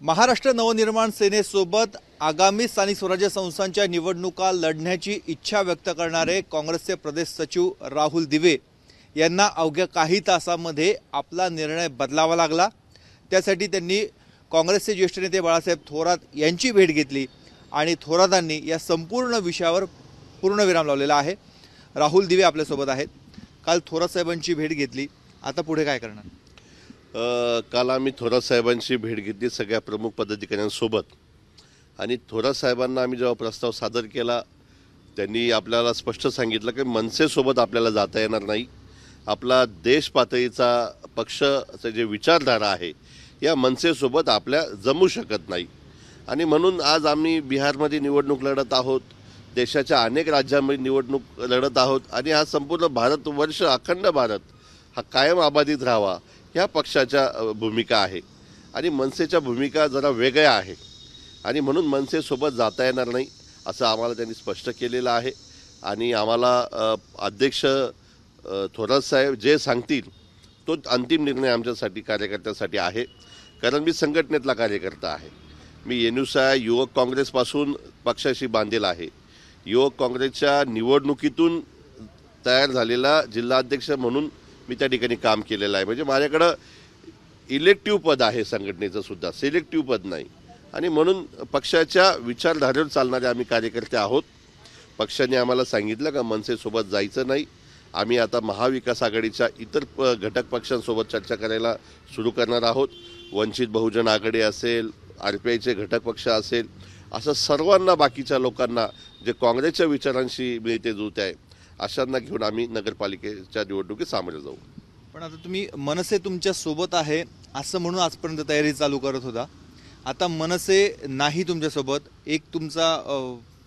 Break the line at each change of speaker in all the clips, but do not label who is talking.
महाराष्ट्र नवनिर्माण सेनेसोबत आगामी स्थानिक स्वराज्य संस्थांच्या निवडणुका लढण्याची इच्छा व्यक्त करणारे काँग्रेसचे प्रदेश सचिव राहुल दिवे यांना अवघ्या काही तासांमध्ये आपला निर्णय बदलावा लागला। त्यासाठी त्यांनी काँग्रेसचे ज्येष्ठ नेते बाळासाहेब थोरात यांची भेट घेतली आणि थोरातांनी या संपूर्ण विषयावर पूर्णविराम लावलेला आहे। राहुल दिवे आपल्यासोबत आहेत। काल थोरात साहेबांची भेट घेतली, आता पुढे काय करणार?
काल आम्ही थोरात साहेबांची भेट घेतली सगळ्या प्रमुख पदाधिकाऱ्यांसोबत आणि थोरात साहेबांना आम्ही जेव्हा प्रस्ताव सादर केला त्यांनी आपल्याला स्पष्ट सांगितलं की मनसेसोबत आपल्याला जाता येणार नाही। आपला देश पातळीचा पक्षाचे जे विचारधारा आहे या मनसेसोबत आपल्या जमू शकत नाही आणि म्हणून आज आम्ही बिहारमध्ये निवडणूक लढत आहोत, देशाच्या अनेक राज्यांमध्ये निवडणूक लढत आहोत आणि हा संपूर्ण भारतवर्ष अखंड भारत हा कायम आबादित राहावा ह्या पक्षाच्या भूमिका आहे आणि मनसेच्या भूमिका जरा वेगळ्या आहे आणि म्हणून मनसेसोबत जाता येणार नाही असं आम्हाला त्यांनी स्पष्ट केलेलं आहे आणि आम्हाला अध्यक्ष थोरात साहेब जे सांगतील तो अंतिम निर्णय आमच्यासाठी कार्यकर्त्यांसाठी आहे। कारण मी संघटनेतला कार्यकर्ता आहे, मी एनुसाय युवक काँग्रेसपासून पक्षाशी बांधलेला आहे। युवक काँग्रेसच्या निवडणुकीतून तयार झालेला जिल्हाध्यक्ष म्हणून मी त्या ठिकाणी काम केलेलं आहे। म्हणजे माझ्याकडं इलेक्टिव्ह पद आहे संघटनेचं सुद्धा, सिलेक्टिव्ह पद नाही आणि म्हणून पक्षाच्या विचारधारेवर चालणारे आम्ही कार्यकर्ते आहोत। पक्षाने आम्हाला सांगितलं का मनसेसोबत जायचं नाही, आम्ही आता महाविकास आघाडीच्या इतर घटक पक्षांसोबत चर्चा करायला सुरू करणार आहोत। वंचित बहुजन आघाडी असेल, RPIचे घटक पक्ष असेल, असं सर्वांना बाकीच्या लोकांना जे काँग्रेसच्या विचारांशी मिळते जुळते आहे अशांना घेऊन आम्ही नगरपालिकेच्या निवडणुकीत सामोरे जाऊ।
पण आता तुम्ही मनसे तुमच्या सोबत आहे असं म्हणून आजपर्यंत तयारी चालू करत होता, आता मनसे नाही तुमच्यासोबत, एक तुमचा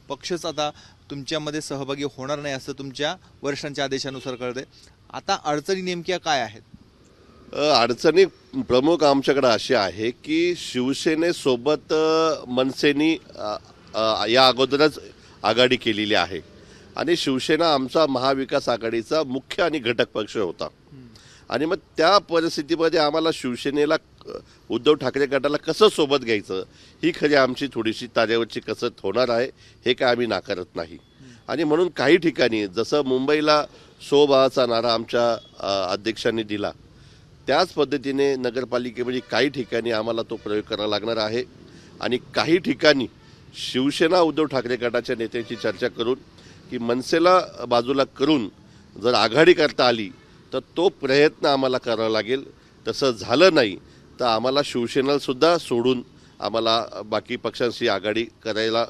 पक्षच आता तुमच्यामध्ये सहभागी होणार नाही असं तुमच्या वरिष्ठांच्या आदेशानुसार कळते। आता अडचणी नेमक्या काय आहेत?
अडचणी प्रमुख आमच्याकडे अशी आहे की शिवसेनेसोबत मनसेनी या अगोदरच आघाडी केलेली आहे आणि शिवसेना आमचा महाविकास आघाडीचा मुख्य आणि घटक पक्ष होता आणि मग त्या परिस्थितीमध्ये आम्हाला शिवसेनेला उद्धव ठाकरे गटाला कसं सोबत घ्यायचं ही खरी आमची थोडीशी तारेवरची कसरत होणार आहे, हे काय आम्ही नाकारत नाही। आणि म्हणून काही ठिकाणी जसं मुंबईला सोबाचा नारा आमच्या अध्यक्षांनी दिला त्याच पद्धतीने नगरपालिकेमध्ये काही ठिकाणी आम्हाला तो प्रयोग करावा लागणार आहे आणि काही ठिकाणी शिवसेना उद्धव ठाकरे गटाच्या नेत्यांची चर्चा करून की मनसेला बाजूला करून जर आघाडी करता आली तर तो प्रयत्न आम्हाला करावा लागेल। तसं झालं नाही तर आम्हाला शिवसेनासुद्धा सोडून आम्हाला बाकी पक्षांशी आघाडी करायला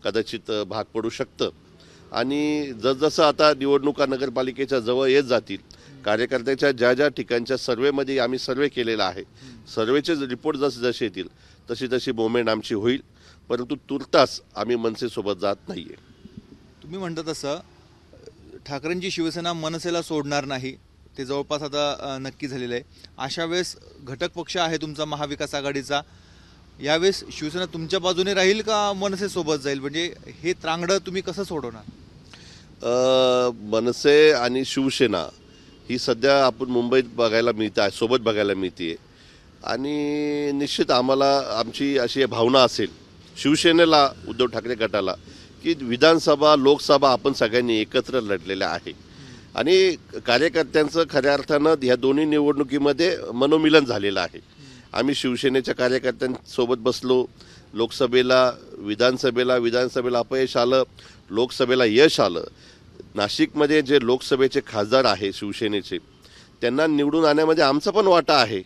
कदाचित भाग पडू शकतं आणि जसजसं आता निवडणुका नगरपालिकेच्या जवळ येत जातील कार्यकर्त्याच्या ज्या ज्या ठिकाणच्या सर्वेमध्ये आम्ही सर्वे केलेला आहे, सर्वेचे रिपोर्ट जसे येतील तशी तशी मुवमेंट आमची होईल, परंतु तुर्तास आम्ही मनसेसोबत जात नाही आहे।
तुम्ही म्हणता तसं ठाकरेंची शिवसेना मनसेला सोडणार नाही, ते जवळपास आता नक्की झालेलं आहे। अशा वेळेस घटक पक्ष आहे तुमचा महाविकास आघाडीचा, यावेळेस शिवसेना तुमच्या बाजूने राहील का मनसेसोबत जाईल? म्हणजे हे त्रांगडं तुम्ही कसं सोडवणार?
मनसे आणि शिवसेना ही सध्या आपण मुंबईत बघायला मिळते आहे, सोबत बघायला मिळते आणि निश्चित आम्हाला आमची अशी भावना असेल शिवसेनेला उद्धव ठाकरे गटाला की विधानसभा लोकसभा आपण सगळ्यांनी एकत्र लढलेल्या आहे आणि कार्यकर्त्यांचं खऱ्या अर्थानं ह्या दोन्ही निवडणुकीमध्ये मनोमिलन झालेलं आहे। आम्ही शिवसेनेच्या कार्यकर्त्यांसोबत बसलो, लोकसभेला विधानसभेला अपयश आलं, लोकसभेला यश आलं। नाशिकमध्ये जे लोकसभेचे खासदार आहे शिवसेनेचे त्यांना निवडून आणण्यामध्ये आमचा पण वाटा आहे,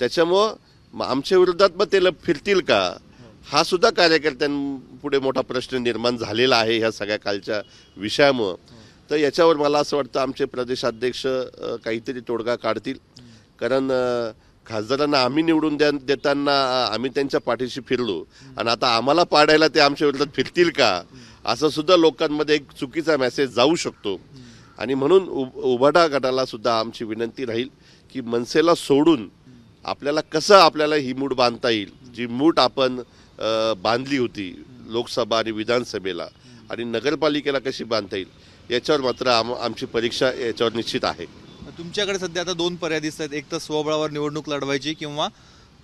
त्याच्यामुळं आमच्या विरोधात मग ते फिरतील का हा सुद्धा कार्यकर्त्यांपुढे मोठा प्रश्न निर्माण झालेला आहे ह्या सगळ्या कालच्या विषयामुळं। तर याच्यावर मला असं वाटतं आमचे प्रदेशाध्यक्ष काहीतरी तोडगा काढतील, कारण खासदारांना आम्ही निवडून देताना आम्ही त्यांच्या पाठीशी फिरलो आणि आता आम्हाला पाडायला ते आमच्या विरोधात फिरतील का असं सुद्धा लोकांमध्ये एक चुकीचा मेसेज जाऊ शकतो आणि म्हणून उभाटा गटाला सुद्धा आमची विनंती राहील की मनसेला सोडून आपल्याला ही मूठ बांधता येईल, जी मूठ आपण बांधली होती लोकसभा आणि विधानसभेला आणि नगरपालिकेला कशी बांधता येईल याच्यावर मात्र आमची परीक्षा याच्यावर निश्चित आहे।
तुमच्याकडे सध्या आता दोन पर्याय दिसतात, एक तर स्वबळावर निवडणूक लढवायची किंवा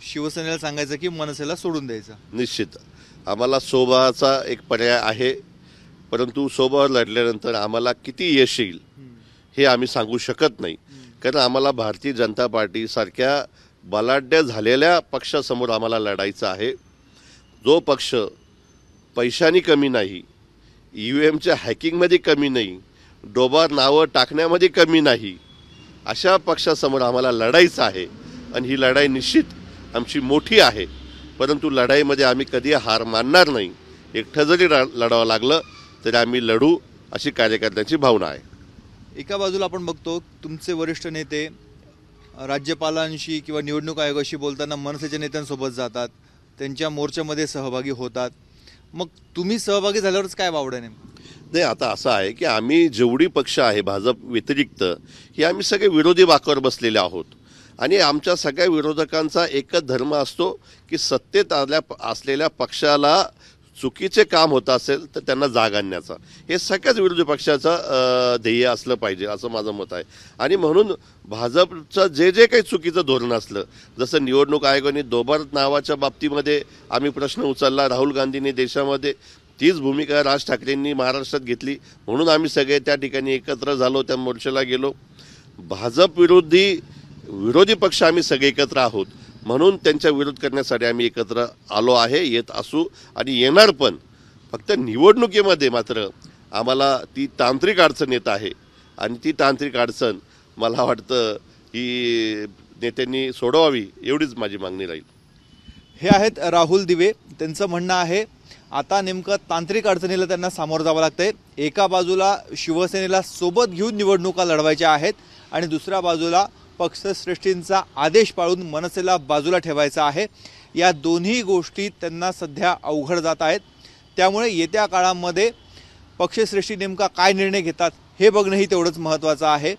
शिवसेनेला सांगायचं की मनसेला सोडून द्यायचं?
निश्चित आम्हाला सोबाचा एक पर्याय आहे, परंतु सोबावर लढल्यानंतर आम्हाला किती यश येईल हे आम्ही सांगू शकत नाही. कारण आम्हाला भारतीय जनता पार्टी सारख्या बलाढ्य झालेल्या पक्षासमोर आम्हाला लढायचं आहे. जो पक्ष पैशानी कमी नाही, EVMच्या हॅकिंगमध्ये कमी नाही, डोबार नावं टाकण्यामध्ये कमी नाही, अशा पक्षासमोर आम्हाला लढायचं आहे. आणि ही लढाई निश्चित आमची मोठी आहे, परंतु लढाईमध्ये आम्ही कधी हार मानणार नाही. एकटं जरी लढावं लागलं तरी आम्ही लढू, अशी कार्यकर्त्यांची भावना आहे.
एका बाजूला आपण बघतो तुमचे वरिष्ठ नेते राज्यपालांशी किंवा निवडणूक आयोगाशी बोलताना मनसेच्या नेत्यांसोबत जातात, त्यांच्या मोर्चामध्ये सहभागी होतात. मग तुम्ही सहभागी झाल्यावरच काय वावडं नेमकं?
नाही, आता असं आहे की आम्ही जेवढी पक्ष आहे भाजप व्यतिरिक्त, हे आम्ही सगळे विरोधी बाकावर बसलेले आहोत. आणि आमच्या सगळ्या विरोधकांचा एकच धर्म असतो की सत्तेत असलेल्या पक्षाला चुकीचे काम होत असेल तर त्यांना जाग आणण्याचा. हे सगळ्याच विरोधी पक्षाचं ध्येय असलं पाहिजे, असं माझं मत आहे. आणि म्हणून भाजपचं जे काही चुकीचं धोरण असलं, जसं निवडणूक आयोगाने दोबार नावाच्या बाबतीमध्ये आम्ही प्रश्न उचलला, राहुल गांधींनी देशामध्ये तीच भूमिका राज ठाकरेंनी महाराष्ट्रात घेतली, म्हणून आम्ही सगळे त्या ठिकाणी एकत्र झालो, त्या मोर्चाला गेलो. भाजप विरोधी पक्ष आम्ही सगळे एकत्र आहोत, म्हणून त्यांचा विरोध करण्यासाठी आम्ही एकत्र आलो आहे, येत असू आणि येणार पण. फक्त निवडणुकीमध्ये मात्र आम्हाला ती तांत्रिक अडचण येत आहे आणि ती तांत्रिक अडचण मला वाटतं की नेत्यांनी सोडवावी, एवढीच माझी मागणी राहील.
हे आहेत राहुल दिवे. त्यांचं म्हणणं आहे आता नेमकं तांत्रिक अडचणीला त्यांना सामोरं जावं लागतंय. एका बाजूला शिवसेनेला सोबत घेऊन निवडणुका लढवायच्या आहेत आणि दुसऱ्या बाजूला पक्षश्रेष्ठींचा आदेश पाळून मनसेला बाजूला ठेवायचा आहे. या दोन्ही गोष्टी त्यांना सध्या अवघड जात आहेत. त्यामुळे येत्या काळामध्ये पक्षश्रेष्ठी नेमका काय निर्णय घेतात हे बघणंही तेवढंच महत्त्वाचं आहे.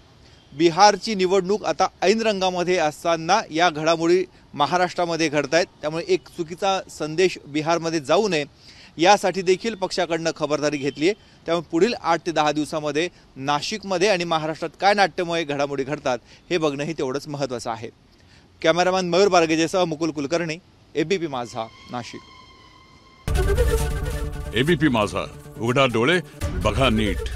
बिहारची निवडणूक आता ऐन रंगामध्ये असताना या घडामोडी महाराष्ट्रामध्ये घडत आहेत. त्यामुळे एक चुकीचा संदेश बिहारमध्ये जाऊ नये यासाठी देखील पक्षाकडनं खबरदारी घेतली आहे. त्यामुळे पुढील 8 ते 10 दिवसामध्ये नाशिकमध्ये आणि महाराष्ट्रात काय नाट्यमय घडामोडी घडतात हे बघणंही तेवढंच महत्त्वाचं आहे. कॅमेरामॅन मयूर बारगेजेसह मुकुल कुलकर्णी, ABP माझा, नाशिक.
ABP माझा, उघडा डोळे बघा नीट.